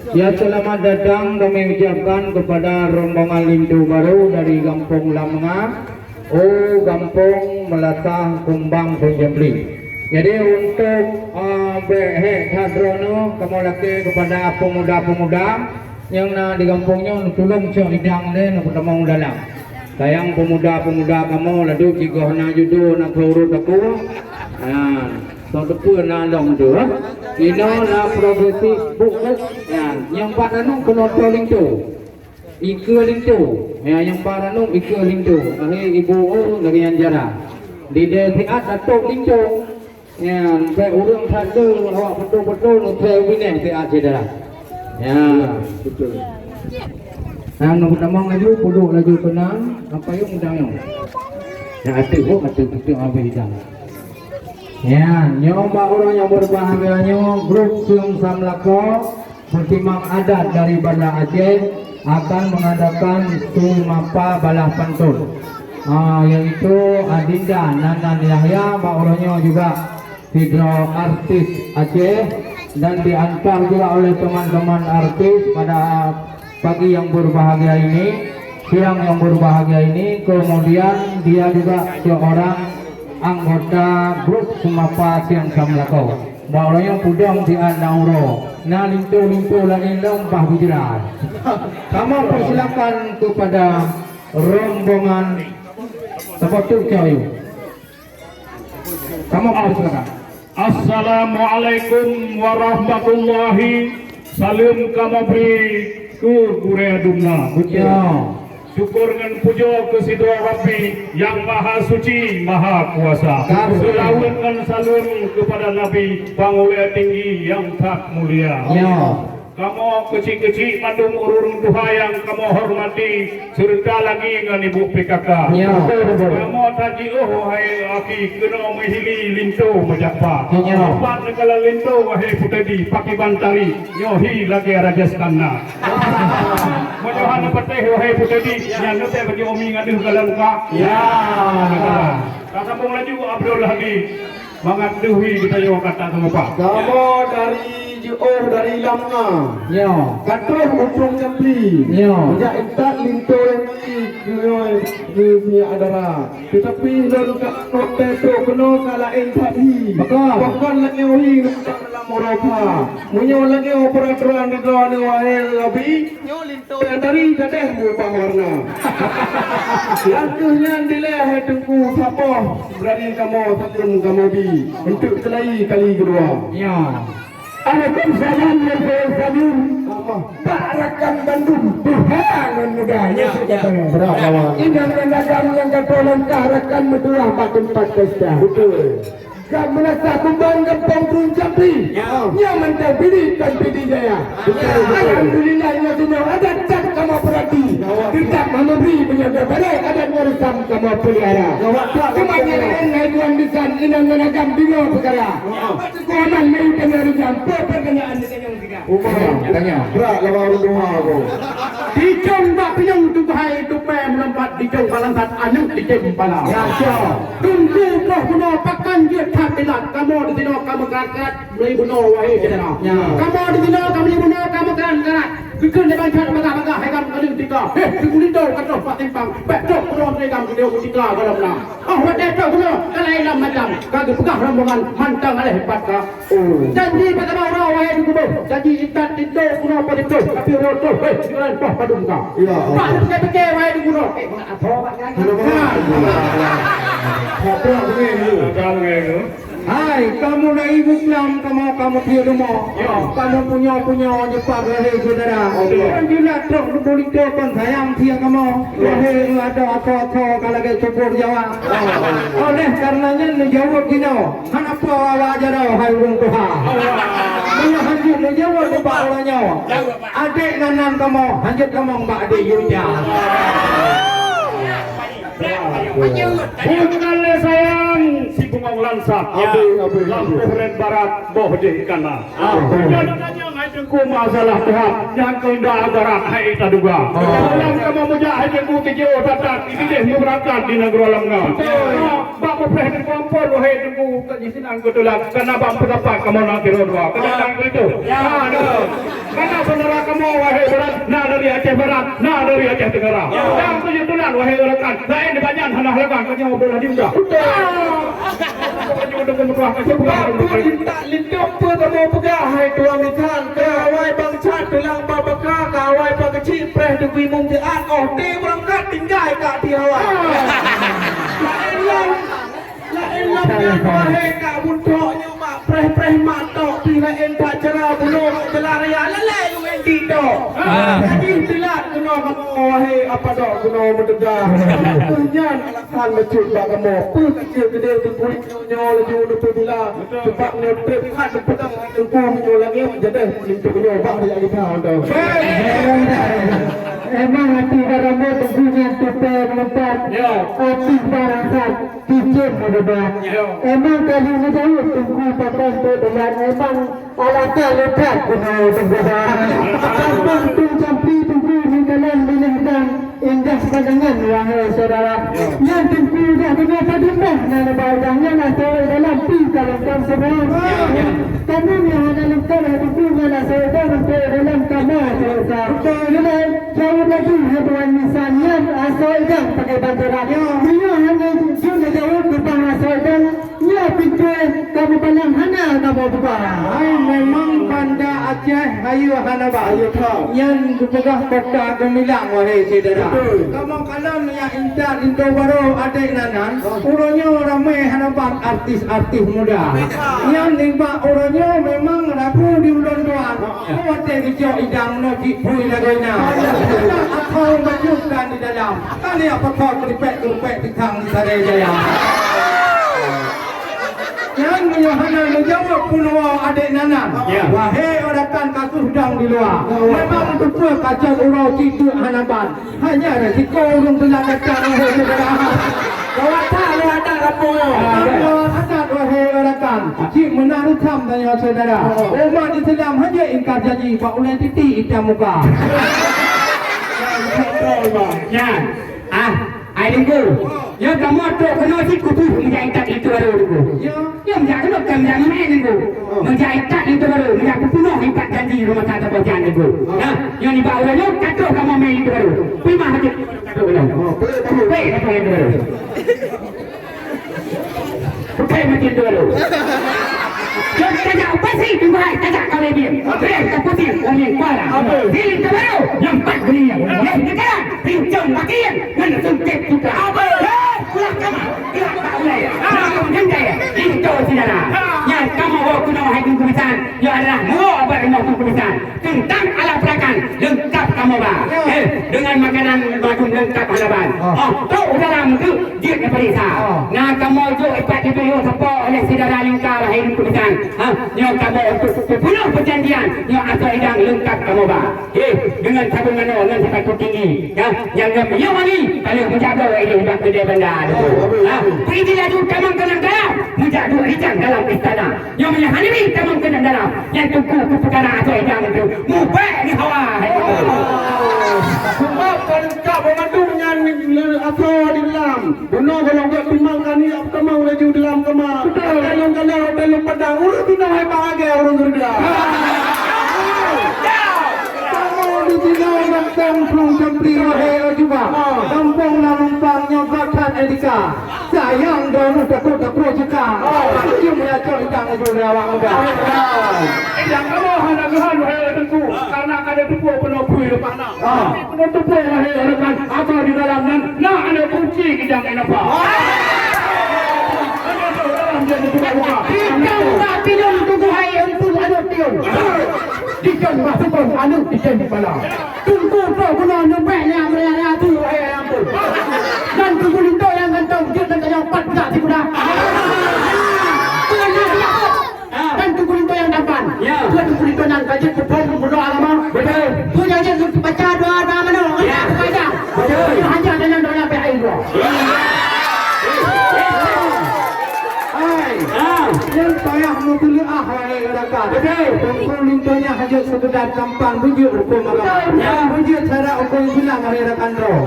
Ya, selamat datang kami ucapkan kepada rombongan Lindu baru dari Kampung Lamenga, Kampung Melatah, Kumbang, Punjabli. Jadi untuk hadrono kamu lagi kepada pemuda-pemuda yang di kampungnya tolong cok hidang deh nak ketemu dalam. Sayang pemuda-pemuda kamu lalu jika nak judo nak peluru aku. So depan na long tu, ino na profesi buku, yang paranung kena toling tu, ikeling tu, yang paranung ikeling tu, ibu dari Anjara, di desa datuk ling tu, saya urang satu awak betul-betul saya wineng saya cedera, betul. Nak namang laju, puduk laju tenang, apa yang mudang yang atuh habis hidang. Ya, nyoba orang yang berbahagianya grup Siung Samlako Pertimang Adat dari Banda Aceh akan mengadakan Sumapa Balah Pantun, yaitu Adinda Nanan Yahya, orangnya juga hidro artis Aceh dan diantar juga oleh teman-teman artis pada pagi yang berbahagia ini, siang yang berbahagia ini. Kemudian dia juga seorang anggota grup Sumapa Siang Samlako. Bawa yang pudang di Anauro. Nah lintu lagi lembah bijiran. Kamu persilakan kepada rombongan seperti itu. Kamu persilakan. Assalamualaikum warahmatullahi. Salam kamu beri ke Gurea Dumna. Syukur dan puja kesidra Rabbi yang Maha Suci, Maha Kuasa. Selawat dan salam kepada Nabi Pangulia Tinggi yang tak mulia. Kamu kecil-kecil mandung urung Tuhan yang kamu hormati serta lagi dengan Ibu PKK. Kamu tadi hai aki kena mehili lintu majapa. Empat negara lintu wahai putadi pakai bantari nyohi lagi raja stana. Mojohan pateh wahai putadi yang nete bagi omi ngadu kalam ka. Kasambung laju Abdul lagi mengaduhi kita yo kata sama Pak. Kamu dari Lamenga, katro ujung Jambi, ya entak lintu yang ni adara. Tetapi lalu kat note tu kena salah entai. Bahkan lagi ohi dalam Eropah. Munyo lagi operatoran negara ni wahai lebih. Nyo lintu yang dari dadeh berubah warna. Akhirnya dileh tunggu siapa berani kamu takun kamu bi untuk selai kali kedua. Waalaikumsalam warahmatullahi Pak Rakan Bandung Tuhan mudahnya Inang menagam yang katolan kaharakan medua makin pesta. Betul. Kamu merasa kumbang Kampung Punjabli nyaman dan pilihkan pilih jaya. Alhamdulillah ya semua ada tak kamu perhati. Tidak memberi menjaga baik ada ngurusan kamu pelihara. Kemajuan naikuan disan inang menagam bingung perkara. Kuaman main kenyarusan perkenaan dengan tiga. Tanya. Berat lawan doa aku. Dicong tak pinyong tu bahai tu pem lempat dicong balantan anu dicong pala. Tunggu kau kuno pakan dia pilat kamu di sini kamu karat beli bunuh wahai cedera. Kamu di sini kamu beli bunuh kamu karat. Kekun depan cat magah hai kamu kali tiga. Kulindo kata Pak Timpang. Betul kuno kamu dia tiga kalau nak. Wadah tu kuno kalau ilam macam kagak pegah rombongan mantang alih hebat ka. Janji pada orang wahai di kubur. Janji ikat tindo kuno pada tu tapi roto jalan toh padung ka. Pak pakai wahai di kuno. Apa Pak kira? Hai, kamu dah ibu pulang, kamu dia rumah. Kamu punya jepak wahai saudara. Bila truk boleh kan sayang dia kamu. Wahai ada apa-apa kalau ke cukur Jawa. Oleh karenanya menjawab gini. Kenapa awak jara hai urung Tuhan? Punya hanjut menjawab depan orangnya. Adik nanan kamu, hanjut kamu mbak adik Yuda. Bukanlah sayang si bungong lansat. Lampu ren barat boh je kana. Jangan nanya ku masalah Tuhan. Yang kau agaran hai taduga. Dalam kamu mujahid ku kejo tatat ini deh berangkat di negara langga. Bapak presiden kompor wahai ku kejisinan ketulan karena bang dapat kamu nak kirodwa. Kadang itu. Karena saudara kamu wahai berat, nah dari Aceh Barat, nah dari Aceh Tenggara. Yang tujuh tulan wahai rekan, lain di banyak hanah lekan kau nyawa bola juga. Lindung pun kamu pegah hai tuang ikan kawai bangsa tulang babaka kawai pagacip preh demi mungkian oh di berangkat tinggal kat di awal lain wahai kak buntoknya mak preh matok bila entak cerah bunuh jelah raya lelai yung endito jadi tilat kena kamu wahai apa dok kena mendegah kunyan alasan mecut bak kamu pun kecil gede tu kulit nyonya laju nutup bila sebab nyotrip kan pedang tengku nyonya lagi menjadi lintuk nyoba dia kita untuk emang hati darahmu tentunya tupe melompat hati barasan kicip mendebat emang kali ini jauh tunggu pakai tu dengan emang alatnya lekat kena mendebat tampang tung campi tunggu hinggalan binatang indah pandangan wahai saudara yang tunggu dah kena padumah nana bawangnya nasa dalam pi kalengkam semua kamu yang ada lengkap tunggu nana saudara dalam kamar saudara jauh lagi hubungan misalnya asal idang pakai bantuan dia hanya sudah jauh depan asal idang ya pintu kamu pandang hana kamu buka memang banda Aceh hayu hana bayu yang dipegah kota gemilang wahai saudara kamu kalam yang intar into baru adik nanan urangnya ramai hana bang artis-artis muda yang nimba urangnya memang ragu di bulan doan wate hijau idang no kipui laganya atau majukan di dalam kali apa kau keripek di tang di Sari Jaya yang Yohana menjawab pulau adik nanan wahai orakan kasus dang di luar memang untuk kacau urau tidur hanaban hanya resiko urung telah kacau wahai saudara lewat rapo adat wahai orakan cik menaruh tham tanya saudara umat Islam hanya ingkar janji pak ulai titi itam muka ai dengku ya kamu tu kena siku tu menjaikat itu baru dengku ya menjaikat kena kamera main dengku menjaikat itu baru menjaikat penuh ingkat janji rumah tangga bagian dengku ya yang ni bawa lo kata kamu main itu baru prima hati kata lo baik apa yang baru bukan macam itu baru Jom tanya apa sih tu baik tanya kau lebih tak putih orang yang kuala pilih tu baru yang empat beli yang sekarang pincang makin mana sungkit juga pulang kamar gerak tak boleh nak menjendai itu saudara yang kamu bawa kuno hai kumisan yang adalah mau apa mau kumisan tentang alat perakan lengkap kamu bah dengan makanan macam lengkap halaban tu dalam tu dia perisa nah kamu tu ipat itu siapa oleh saudara lengkap hai kumisan yang kamu untuk penuh perjanjian yang asal hidang lengkap kamu bah dengan tabungan dengan sampai tinggi yang yang wangi kalau menjaga ini bak gede benda pergi laju kamang kenang dalam menjaga hidang dalam istana yang menyahani kamang kenang dalam yang tunggu ke perkara asal hidang itu mubah ni hawa sebab lengkap mengandungnya asal di dalam benar kalau buat timangkan ni kamang laju dalam kamar dalam padang urut tu nak bahagia orang kerja kampung Jambi wahai juga kampung Lampangnya Bakat Edika sayang donu takut juga cuma ya cok idang juga awak muda idang kamu hana-hana wahai tentu karena ada tupu penuh bui lepas nak penuh tupu wahai rekan apa di dalam nak ada kunci idang enapa Dikau tak tidur tunggu hai untuk ada tidur Dikau masukkan anu dikau di kepala tunggu kau guna nubeknya mereka tu hai ampun dan tunggu linto yang gantong dia dan yang empat tak si kuda dan tunggu linto yang depan dia tunggu linto yang kajet kepala berdoa lama betul tu jangan baca doa mana baca betul hanya dengan doa sampai air dulu wahai rakan. Tunggu lintonya hanya sekedar tampan bujuk hukum agama. Bujuk cara hukum Islam wahai rakan bro.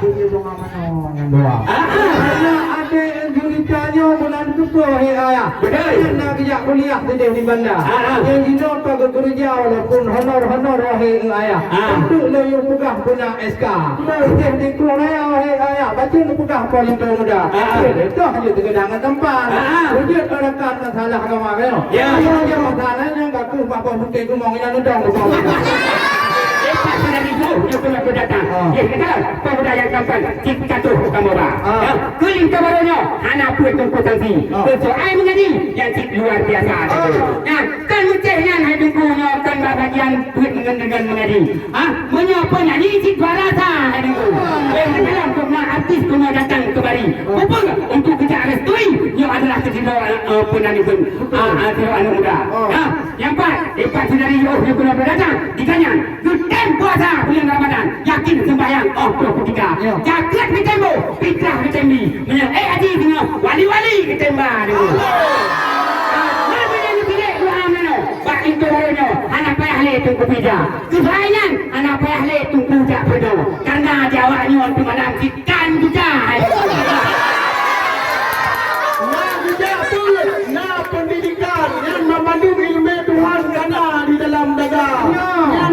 Bujuk bunga mano yang doa. Karena ada juritanya bulan ketua wahai ayah. Yang nak kerja kuliah di bandar. Yang dino tak kerja walaupun honor wahai ayah. Untuk lo yang pegang guna SK. Setiap di Korea wahai ayah. Baca lo pegang paling muda. Itu hanya terkedangan tampan. Bujuk rakan tak salah agama kan. Yang masalahnya enggak ku apa putih ku mau nang ndang ku. Pasal itu, aku datang. Ya, kita pemuda yang tampan, kita tu kamu bah. Kuling kabarnya, anak punya kompetensi. Soal menjadi yang luar biasa. Nah, kan muncahnya hidup punya kan bagian duit dengan menjadi. Menyapa nyanyi cik barasa hidup. Dalam kena artis kena datang kembali. Apa untuk kita restui? Yang adalah kejiwaan penani pun. Anak muda. Yang empat dari yang kena berdatang di Kanyan. Dutem puasa bulan Ramadan, yakin sembahyang 23. Jagat bertemu, fitrah bertemu. Haji dengan wali-wali ketembak dulu. Mana yang dipilih doa mana? Pak itu barunya, anak payah le tunggu pija. Kesayangan, anak payah le tunggu jak pedo. Karena jawabnya untuk malam ikan juga. Nah, betul. Nah, pendidikan yang memandu ilmu Tuhan karena di dalam dagang.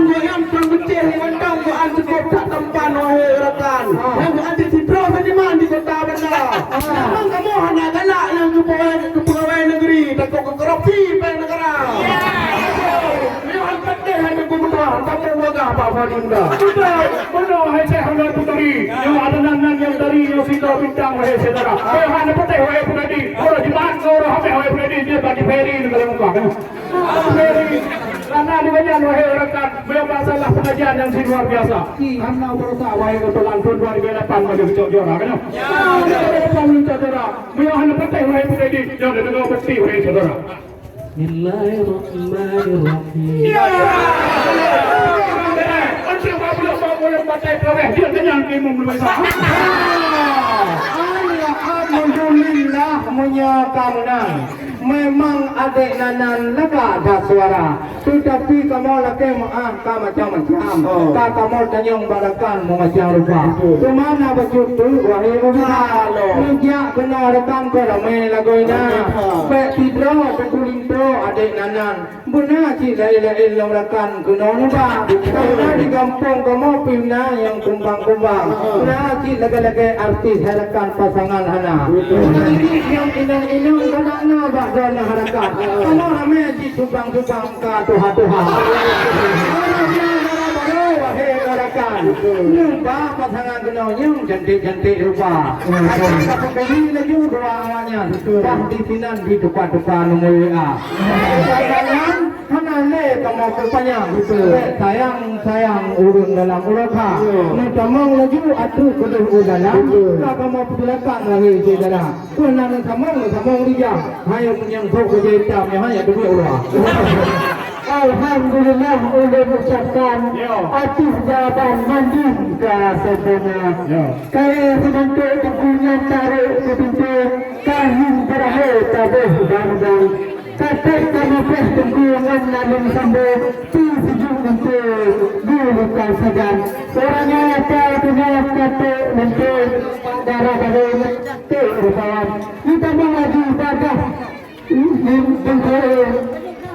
Yang terbecih mendang bukan cukup tak tempan wahai rakan. Yang bukan cipro seniman di kota bandar. Memang kamu hanya galak yang kepegawai negeri dan kau keropi pada negara. Memang penting hanya kebutuhan. Kamu wagah apa dinda. Benar, wahai Syekh Hamdan Puteri. Yang ada nan yang dari Yosita Bintang wahai saudara. Hanya putih wahai Puteri. Orang jemaat orang apa wahai Puteri dia bagi Ferry negara muka kan. Ferry. Karena di bagian wahai rekan, beliau masalah pengajian yang luar biasa. Karena berusaha wahai ketulan pun 2008 pada kecok juara kan. Beliau hanya putih wahai Puteri. Yang ada dengan putih wahai saudara. Bismillahirrahmanirrahim. Boleh baca kereh dia kenyang kimum lebih sah. Alhamdulillah menyakamnan. Memang adik nanan lega dah suara. Tetapi kamu lagi ka macam-macam. Kamu tanyong barakan macam rupa. Kemana begitu wahai orang? Menjak kena rekan ko ramai lagoina. Pek tidro pekuling pro adik nanan. Benar cik lain-lain rekan kena nuba. Karena di kampung kamu pina yang kumbang-kumbang. Benar cik lagi-lagi artis harakan pasangan hana. Jadi yang inang-inang kena ba dalam harakat. Kamu ramai di tubang-tubang ke Tuhan-Tuhan. Wahai harakan. Lupa pasangan kenal yang cantik-cantik rupa. Ada kali lagi dua awalnya. Dah di sinan di tukar-tukar nombor WA. Jangan hana le kamu bertanya. Sayang urun dalam uloka. Namang lagi atuh kedua udalam. Kamu persilakan lagi saudara. Kenal samong rijang. Hayo yang kau kerja hitam yang hanya dua orang. Alhamdulillah oleh mengucapkan atas jawaban mandir ke sempurna. Kaya sebentuk kepunyan tarik ke pintu kahim terakhir tabih dan katak kami pes tengkungan lalu sambung di sejung untuk dilukan sajan. Orangnya apa punya katak untuk darah dari mencatik rupawan. Kita mengaji pada tengkungan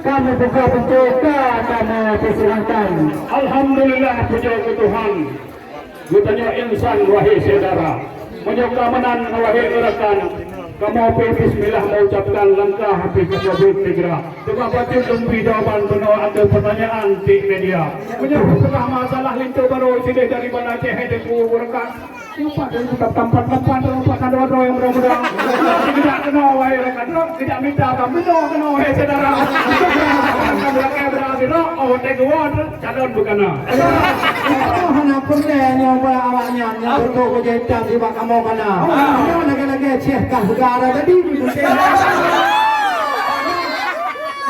kami betul-betul kami persilahkan. Alhamdulillah puja ke Tuhan. Gutanya insan wahai saudara. Menyokamanan wahai rekan. Kamu bismillah mengucapkan langkah habis tersebut segera. Tengah baca lempi jawapan benar ada pertanyaan di media. Menyebut tengah masalah lintu baru sini dari mana Aceh itu rekan. Lupa dan tetap tampak lepas merupakan doa yang mudah-mudahan tidak kena wahai rekan, tidak minta kamu kena wahai saudara. Kamu lagi berarti oh teguan calon bukan. Hana pernah yang awalnya yang betul berjaya di bak kamu kana. Yang lagi-lagi cekah negara tadi.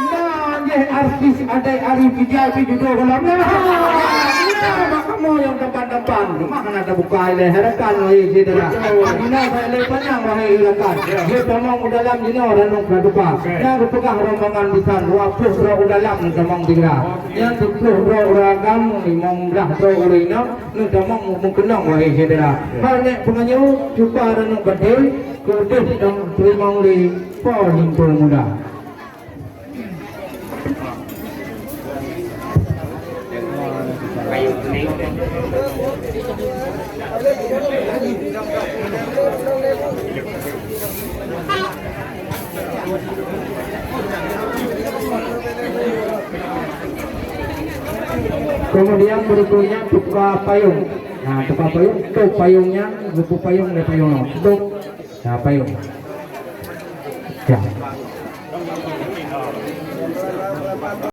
Nah, artis ada Arif Wijaya di dua kolam. Kenapa kamu yang depan-depan? Mana ada buka leherkan wahai saudara. Dina boleh panjang wahai ilakan. Dia tamang dalam dina orang nuk berduka. Yang berpegang rombongan bisa 20 dalam tamang tiga. Yang 10 ragam ni mong dah urina nu tamang mungkenang wahai saudara. Banyak penganyu jumpa orang nuk badai kudus dan terima oleh Polimpo muda. Kemudian berikutnya tukar payung. Nah, tukar payung, tuh payungnya, buku payung, ada payung, tuh, nah payung. Ya.